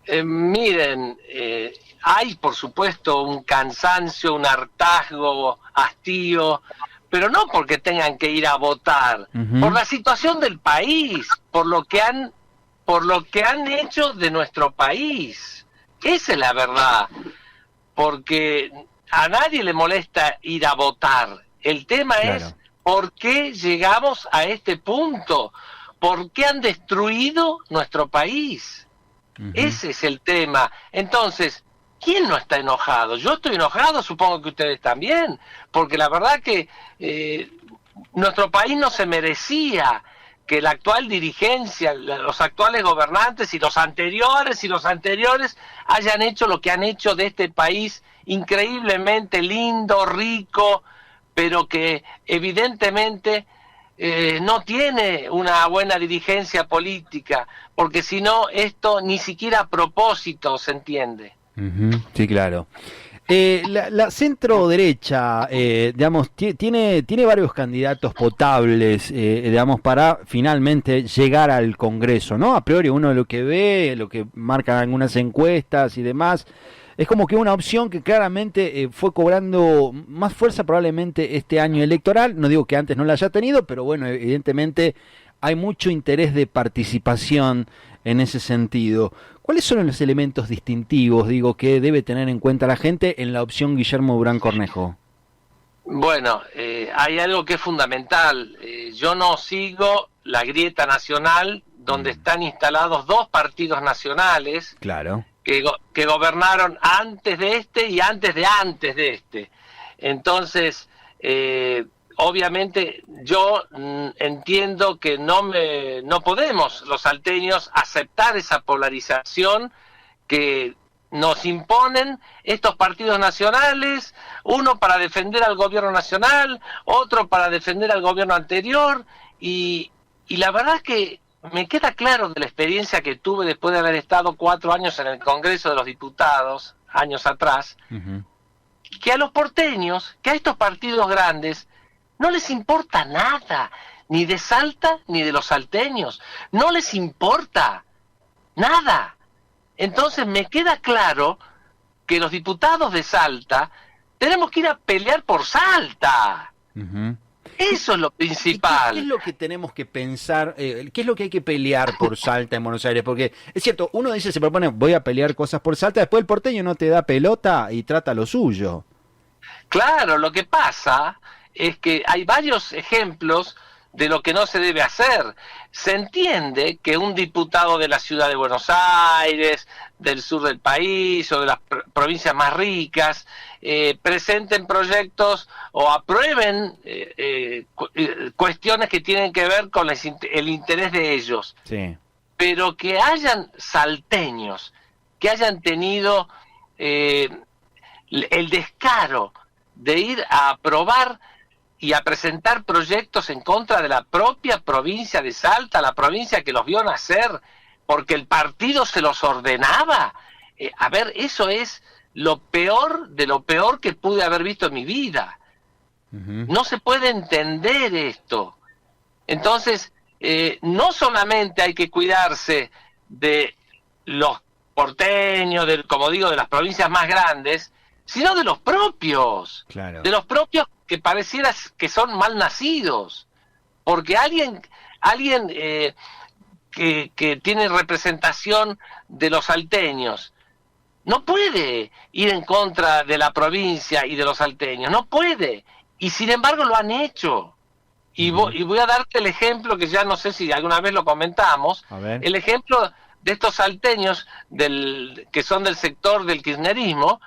Miren, hay por supuesto un cansancio, un hartazgo, hastío, pero no porque tengan que ir a votar, por Ujú. la situación del país, por lo que han hecho de nuestro país. Esa es la verdad, porque a nadie le molesta ir a votar. El tema es Claro. por qué llegamos a este punto, por qué han destruido nuestro país. Ujú. Ese es el tema. Entonces, ¿quién no está enojado? Yo estoy enojado, supongo que ustedes también, porque la verdad que eh, nuestro país no se merecía que la actual dirigencia, los actuales gobernantes y los anteriores hayan hecho lo que han hecho de este país increíblemente lindo, rico, pero que evidentemente no tiene una buena dirigencia política, porque si no, esto ni siquiera a propósito se entiende. Ujú. Sí, claro. La centro derecha, digamos, tiene varios candidatos potables, digamos, para finalmente llegar al Congreso, ¿no? A priori uno lo que ve, lo que marcan algunas encuestas y demás, es como que una opción que claramente fue cobrando más fuerza probablemente este año electoral. No digo que antes no la haya tenido, pero bueno, evidentemente hay mucho interés de participación en ese sentido. ¿Cuáles son los elementos distintivos, digo, que debe tener en cuenta la gente en la opción Guillermo Durán Cornejo? Bueno, hay algo que es fundamental. Yo no sigo la grieta nacional donde Mm, están instalados dos partidos nacionales claro. que gobernaron antes de este y antes de este. Entonces, obviamente yo entiendo que no podemos los salteños aceptar esa polarización que nos imponen estos partidos nacionales, uno para defender al gobierno nacional, otro para defender al gobierno anterior, y la verdad es que me queda claro de la experiencia que tuve después de haber estado 4 años en el Congreso de los Diputados, años atrás, Ujú. que a los porteños, que a estos partidos grandes, no les importa nada, ni de Salta ni de los salteños, no les importa nada. Entonces me queda claro que los diputados de Salta tenemos que ir a pelear por Salta. Ujú. ¿Y, Eso es lo qué es principal. lo que tenemos que pensar? ¿Qué es lo que hay que pelear por Salta en Buenos Aires? Porque es cierto, uno dice, se propone, voy a pelear cosas por Salta, después el porteño no te da pelota y trata lo suyo. Claro, lo que pasa es que hay varios ejemplos de lo que no se debe hacer. Se entiende que un diputado de la ciudad de Buenos Aires, del sur del país o de las provincias más ricas, presenten proyectos o aprueben cuestiones que tienen que ver con el interés de ellos, Sí. pero que hayan salteños, que hayan tenido eh, el descaro de ir a aprobar y a presentar proyectos en contra de la propia provincia de Salta, la provincia que los vio nacer, porque el partido se los ordenaba. A ver, eso es lo peor de lo peor que pude haber visto en mi vida. Ujú. No se puede entender esto. Entonces, no solamente hay que cuidarse de los porteños, como digo, de las provincias más grandes, sino Claro. de los propios que pareciera que son mal nacidos, porque alguien que tiene representación de los salteños no puede ir en contra de la provincia y de los salteños, no puede, y sin embargo lo han hecho. Ujú. Y voy a darte el ejemplo que ya no sé si alguna vez lo comentamos, A ver. el ejemplo de estos salteños que son del sector del kirchnerismo,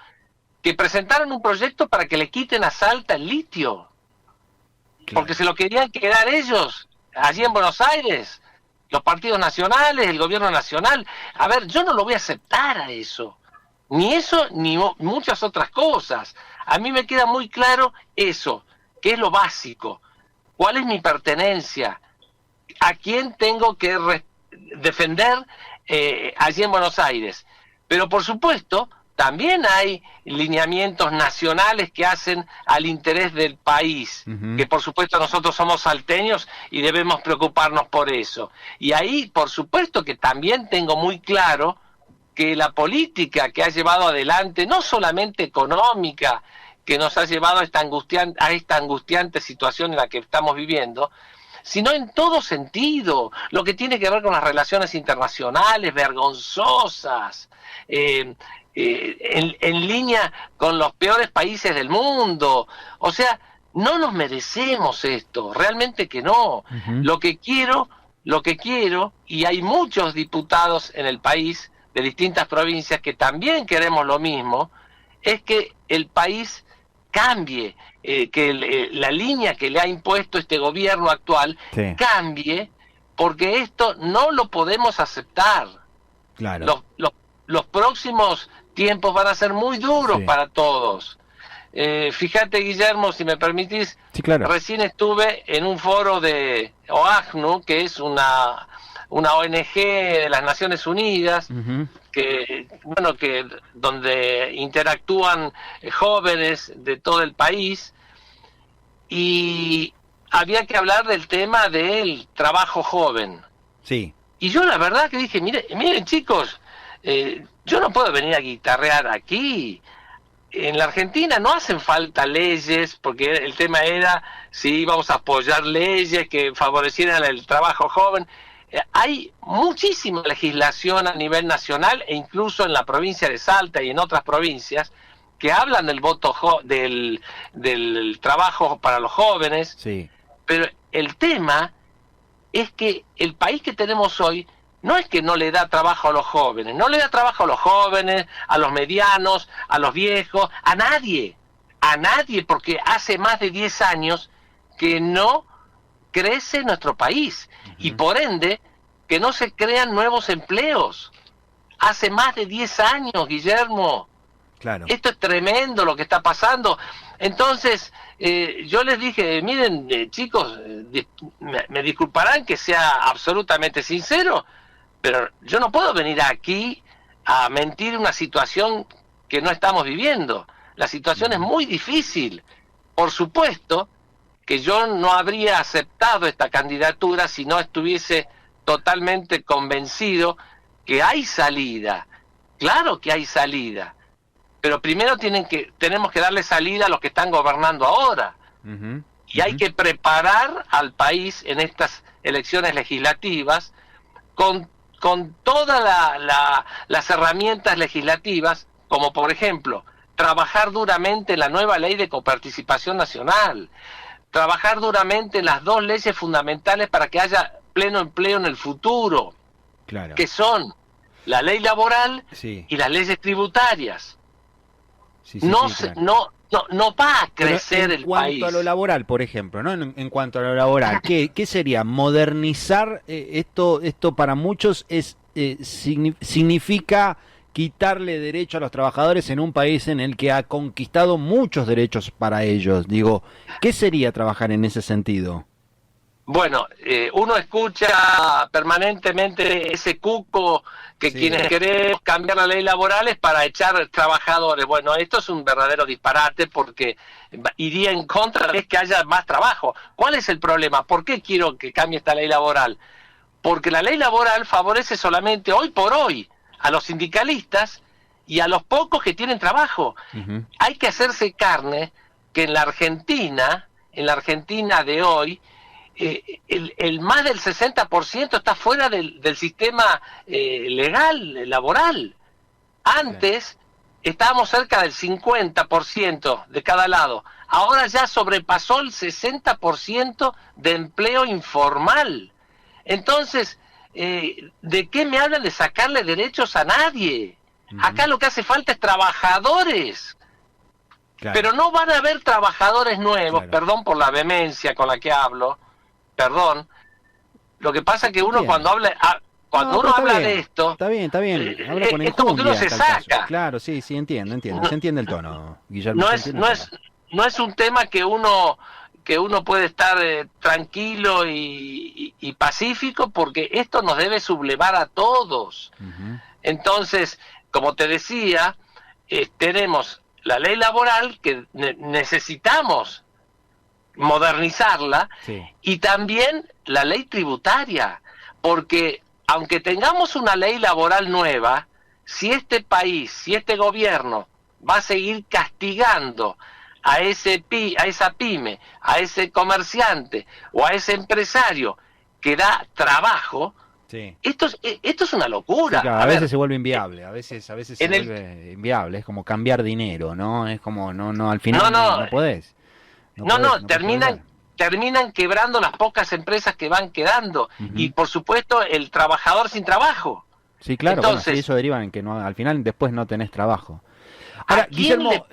que presentaron un proyecto para que le quiten a Salta el litio, porque Claro. se lo querían quedar ellos, allí en Buenos Aires, los partidos nacionales, el gobierno nacional. A ver, yo no lo voy a aceptar a eso, ni eso, ni muchas otras cosas. A mí me queda muy claro eso, que es lo básico. ¿Cuál es mi pertenencia? ¿A quién tengo que defender allí en Buenos Aires? Pero por supuesto, también hay lineamientos nacionales que hacen al interés del país, Ujú. que por supuesto nosotros somos salteños y debemos preocuparnos por eso. Y ahí, por supuesto que también tengo muy claro que la política que ha llevado adelante, no solamente económica, que nos ha llevado a esta angustiante situación en la que estamos viviendo, sino en todo sentido, lo que tiene que ver con las relaciones internacionales vergonzosas, en línea con los peores países del mundo. O sea, no nos merecemos esto, realmente que no. Ujú. Lo que quiero, y hay muchos diputados en el país de distintas provincias que también queremos lo mismo, es que el país cambie, la línea que le ha impuesto este gobierno actual Sí, cambie, porque esto no lo podemos aceptar. claro. Los próximos tiempos van a ser muy duros Sí. para todos. Fíjate, Guillermo, si me permitís, Sí, claro. recién estuve en un foro de OACNUR, que es una ONG de las Naciones Unidas, Ujú. que donde interactúan jóvenes de todo el país, y había que hablar del tema del trabajo joven. Sí, Y yo la verdad que dije, miren chicos, yo no puedo venir a guitarrear aquí. En la Argentina no hacen falta leyes, porque el tema era si íbamos a apoyar leyes que favorecieran el trabajo joven. Hay muchísima legislación a nivel nacional e incluso en la provincia de Salta y en otras provincias que hablan del del trabajo para los jóvenes, sí. pero el tema es que el país que tenemos hoy no es que no le da trabajo a los jóvenes, no le da trabajo a los jóvenes, a los medianos, a los viejos, a nadie, porque hace más de 10 años que no crece nuestro país y por ende que no se crean nuevos empleos. Hace más de 10 años, Guillermo. Claro. Esto es tremendo lo que está pasando. Entonces, yo les dije, miren, chicos, me disculparán que sea absolutamente sincero, pero yo no puedo venir aquí a mentir una situación que no estamos viviendo. La situación es muy difícil. Por supuesto que yo no habría aceptado esta candidatura si no estuviese totalmente convencido que hay salida. Claro que hay salida. Pero primero tenemos que darle salida a los que están gobernando ahora. Ujú. Y hay que preparar al país en estas elecciones legislativas con todas las herramientas legislativas, como por ejemplo, trabajar duramente en la nueva ley de coparticipación nacional, trabajar duramente en las dos leyes fundamentales para que haya pleno empleo en el futuro, Claro. que son la ley laboral Sí, y las leyes tributarias. sí, sí, No, sí, se- claro. no va a Pero crecer en el cuanto país. a lo laboral, por ejemplo, ¿no? En cuanto a lo laboral, ¿qué sería? Modernizar esto para muchos significa quitarle derecho a los trabajadores en un país en el que ha conquistado muchos derechos para ellos. Digo, ¿qué sería trabajar en ese sentido? Bueno, uno escucha permanentemente ese cuco que Sí. quienes queremos cambiar la ley laboral es para echar trabajadores. Bueno, esto es un verdadero disparate porque iría en contra de que haya más trabajo. ¿Cuál es el problema? ¿Por qué quiero que cambie esta ley laboral? Porque la ley laboral favorece solamente hoy por hoy a los sindicalistas y a los pocos que tienen trabajo. Ujú. Hay que hacerse carne que en la Argentina de hoy, el más del 60% está fuera del sistema legal, laboral. Antes estábamos cerca del 50% de cada lado. Ahora ya sobrepasó el 60% de empleo informal. Entonces, ¿de qué me hablan de sacarle derechos a nadie? Acá lo que hace falta es trabajadores. Claro. Pero no van a haber trabajadores nuevos, Claro. perdón por la vehemencia con la que hablo, perdón. Lo que pasa es que uno Bien. cuando habla No, uno pero está habla bien, de esto, Está bien, está bien. Habla con es como que uno enjundia se en tal caso. saca. Claro, sí, sí, entiendo. No, Se entiende el tono, Guillermo. no se es entiende no el tono. no es un tema que uno puede estar tranquilo y pacífico, porque esto nos debe sublevar a todos. Ujú. Entonces, como te decía, tenemos la ley laboral que necesitamos modernizarla, Sí. y también la ley tributaria, porque aunque tengamos una ley laboral nueva, si este país, si este gobierno va a seguir castigando a esa pyme, a ese comerciante o a ese empresario que da trabajo, Sí. esto es una locura. Sí, claro, a veces se vuelve inviable, a veces se en el, vuelve inviable, es como cambiar dinero, ¿no? Es como, no, al final no, no no, podés, no podés terminan volver. terminan quebrando las pocas empresas que van quedando y Ujú. por supuesto el trabajador sin trabajo. Sí, claro, bueno, sí, Entonces, eso deriva en que no, al final después no tenés trabajo. ¿a Ahora, quién Guillermo,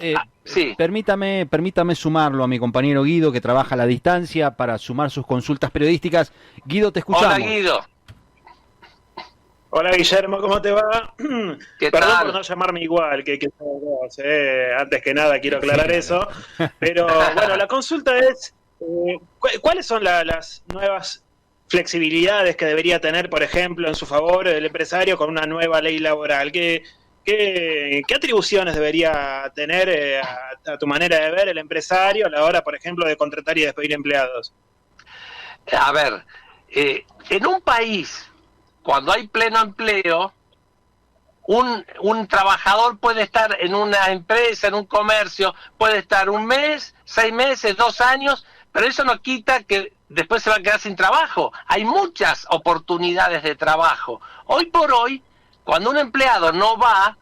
sí, permítame sumarlo a mi compañero Guido, que trabaja a la distancia, para sumar sus consultas periodísticas. Guido, te hola escuchamos. Guido, Hola Guillermo, ¿cómo te va? ¿qué Perdón por tal? no llamarme igual que todos vos, Antes que nada quiero Sí, aclarar claro. eso. Pero bueno, la consulta es, ¿cuáles son las nuevas flexibilidades que debería tener, por ejemplo, en su favor el empresario con una nueva ley laboral? ¿Qué atribuciones debería tener a tu manera de ver el empresario a la hora, por ejemplo, de contratar y despedir empleados? A ver, en un país, cuando hay pleno empleo, un trabajador puede estar en una empresa, en un comercio, puede estar un mes, 6 meses, 2 años, pero eso no quita que después se va a quedar sin trabajo. Hay muchas oportunidades de trabajo. Hoy por hoy, cuando un empleado no va,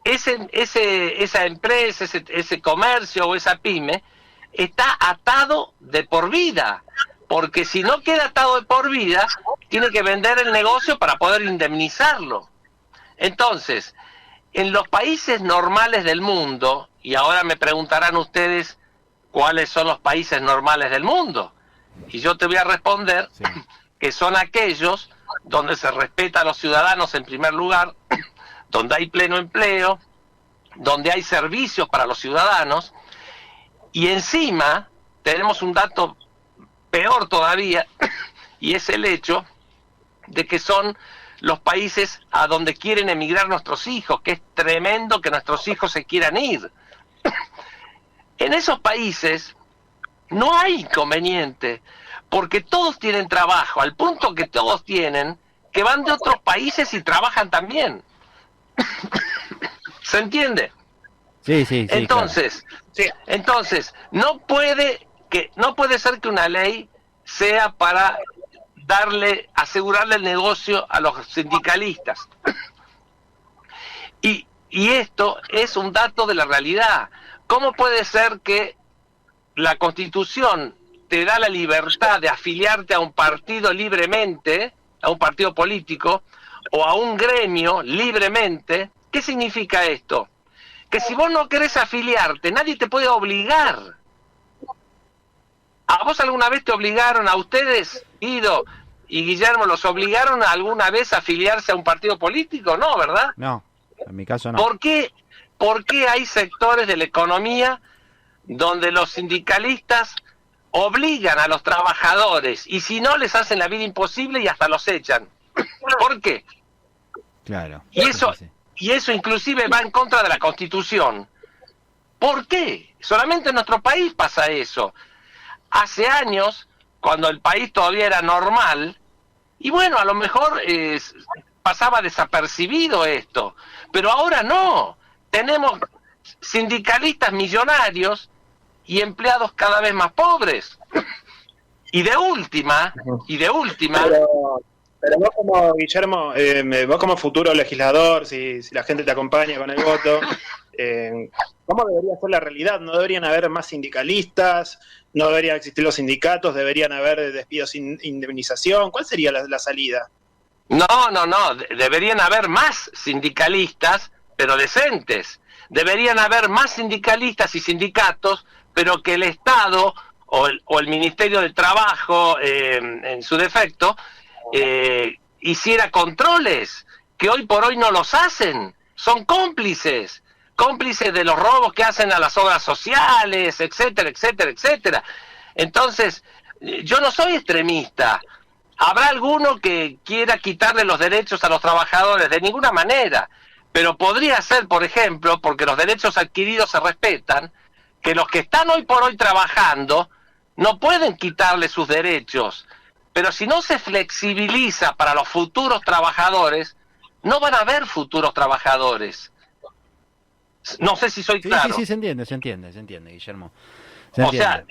esa empresa, ese comercio o esa pyme, está atado de por vida. Porque si no queda atado de por vida, tiene que vender el negocio para poder indemnizarlo. Entonces, en los países normales del mundo, y ahora me preguntarán ustedes cuáles son los países normales del mundo, y yo te voy a responder Sí. que son aquellos donde se respeta a los ciudadanos en primer lugar, donde hay pleno empleo, donde hay servicios para los ciudadanos, y encima tenemos un dato peor todavía, y es el hecho de que son los países a donde quieren emigrar nuestros hijos, que es tremendo que nuestros hijos se quieran ir. En esos países no hay inconveniente, porque todos tienen trabajo, al punto que todos tienen, que van de otros países y trabajan también. ¿Se entiende? Sí, sí, sí, claro. Sí. Entonces, no puede ser que una ley sea para asegurarle el negocio a los sindicalistas. Y esto es un dato de la realidad. ¿Cómo puede ser que la Constitución te da la libertad de afiliarte a un partido libremente, a un partido político, o a un gremio libremente? ¿Qué significa esto? Que si vos no querés afiliarte, nadie te puede obligar. ¿A vos alguna vez te obligaron, a ustedes, Guido y Guillermo, los obligaron alguna vez a afiliarse a un partido político? No, ¿verdad? No, en mi caso no. ¿Por qué hay sectores de la economía donde los sindicalistas obligan a los trabajadores y si no les hacen la vida imposible y hasta los echan? ¿Por qué? Claro. Y eso, Sí, sí. y eso inclusive va en contra de la Constitución. ¿Por qué? Solamente en nuestro país pasa eso. Hace años, cuando el país todavía era normal, y bueno, a lo mejor pasaba desapercibido esto, pero ahora no. Tenemos sindicalistas millonarios y empleados cada vez más pobres. Y de última, Pero vos como, Guillermo, vos como futuro legislador, si la gente te acompaña con el voto, ¿cómo debería ser la realidad? ¿No deberían haber más sindicalistas? ¿No deberían existir los sindicatos? ¿Deberían haber despidos sin indemnización? ¿Cuál sería la salida? no, deberían haber más sindicalistas, pero decentes. Deberían haber más sindicalistas y sindicatos, pero que el Estado o el Ministerio del Trabajo, en su defecto, hiciera controles, que hoy por hoy no los hacen. Son cómplices de los robos que hacen a las obras sociales, etcétera, etcétera, etcétera. Entonces, yo no soy extremista. Habrá alguno que quiera quitarle los derechos a los trabajadores, de ninguna manera, pero podría ser, por ejemplo, porque los derechos adquiridos se respetan, que los que están hoy por hoy trabajando no pueden quitarle sus derechos, pero si no se flexibiliza para los futuros trabajadores, no van a haber futuros trabajadores. No sé si soy claro. Sí, se entiende, Guillermo. O sea,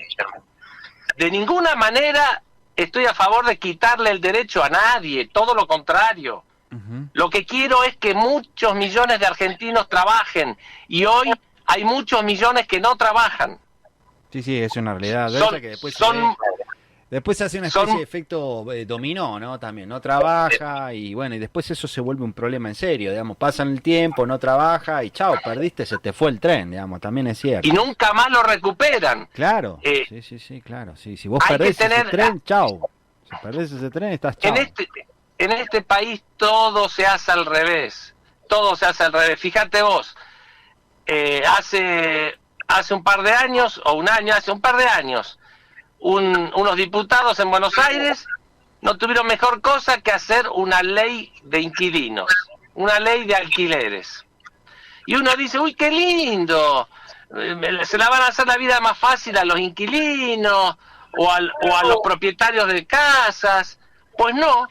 de ninguna manera estoy a favor de quitarle el derecho a nadie, todo lo contrario. Lo que quiero es que muchos millones de argentinos trabajen, y hoy hay muchos millones que no trabajan. Sí, es una realidad. Después se hace una especie de efecto dominó, ¿no? También no trabaja y bueno, y después eso se vuelve un problema en serio, digamos, pasan el tiempo, no trabaja y chao, perdiste, se te fue el tren, digamos, también es cierto. Y nunca más lo recuperan. Claro, sí, claro, sí, si vos perdés ese tren, chao. Si perdés ese tren, estás chao. En este país todo se hace al revés, Fíjate vos, hace un par de años, hace un par de años, unos diputados en Buenos Aires no tuvieron mejor cosa que hacer una ley de inquilinos, una ley de alquileres. Y uno dice, uy, qué lindo, se la van a hacer la vida más fácil a los inquilinos o a los propietarios de casas. Pues no,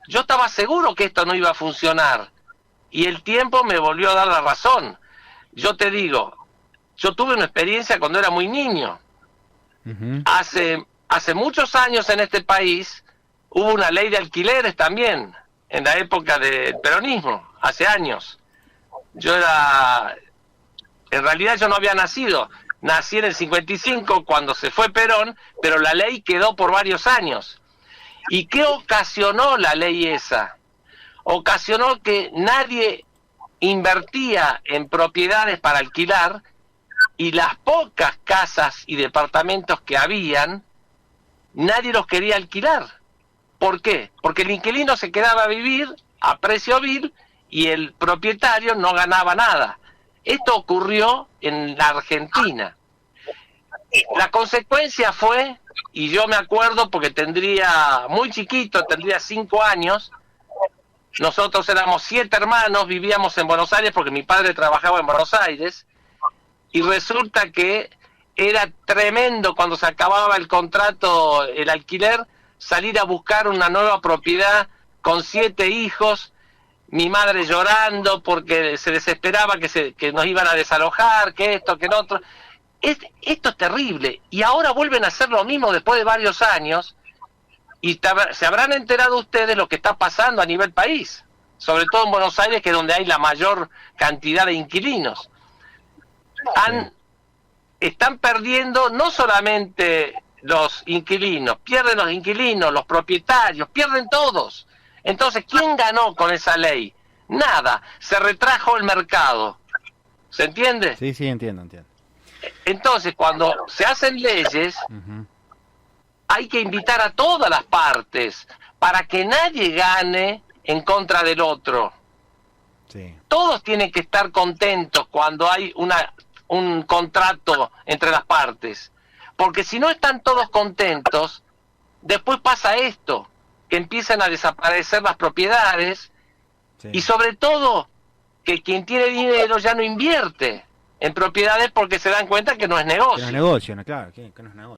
yo estaba seguro que esto no iba a funcionar y el tiempo me volvió a dar la razón. Yo te digo, yo tuve una experiencia cuando era muy niño. Hace muchos años en este país hubo una ley de alquileres también, en la época del peronismo, hace años. En realidad yo no había nacido, nací en el 55 cuando se fue Perón, pero la ley quedó por varios años. ¿Y qué ocasionó la ley esa? Ocasionó que nadie invertía en propiedades para alquilar, y las pocas casas y departamentos que habían, nadie los quería alquilar. ¿Por qué? Porque el inquilino se quedaba a vivir a precio vil y el propietario no ganaba nada. Esto ocurrió en la Argentina. La consecuencia fue, y yo me acuerdo porque muy chiquito, tendría 5 años, nosotros éramos 7 hermanos, vivíamos en Buenos Aires porque mi padre trabajaba en Buenos Aires, y resulta que era tremendo cuando se acababa el contrato, el alquiler, salir a buscar una nueva propiedad con 7 hijos, mi madre llorando porque se desesperaba que nos iban a desalojar, que esto, que lo otro. Esto es terrible, y ahora vuelven a hacer lo mismo después de varios años, y se habrán enterado ustedes lo que está pasando a nivel país, sobre todo en Buenos Aires, que es donde hay la mayor cantidad de inquilinos. Están perdiendo no solamente los inquilinos, pierden los inquilinos, los propietarios, pierden todos. Entonces, ¿quién ganó con esa ley? Nada, se retrajo el mercado. ¿Se entiende? Sí, entiendo. Entonces, cuando se hacen leyes, hay que invitar a todas las partes para que nadie gane en contra del otro. Sí. Todos tienen que estar contentos cuando hay un contrato entre las partes, porque si no están todos contentos, después pasa esto, que empiezan a desaparecer las propiedades, y sobre todo que quien tiene dinero ya no invierte en propiedades porque se dan cuenta que no es negocio. Que no es negocio, claro, que no es negocio.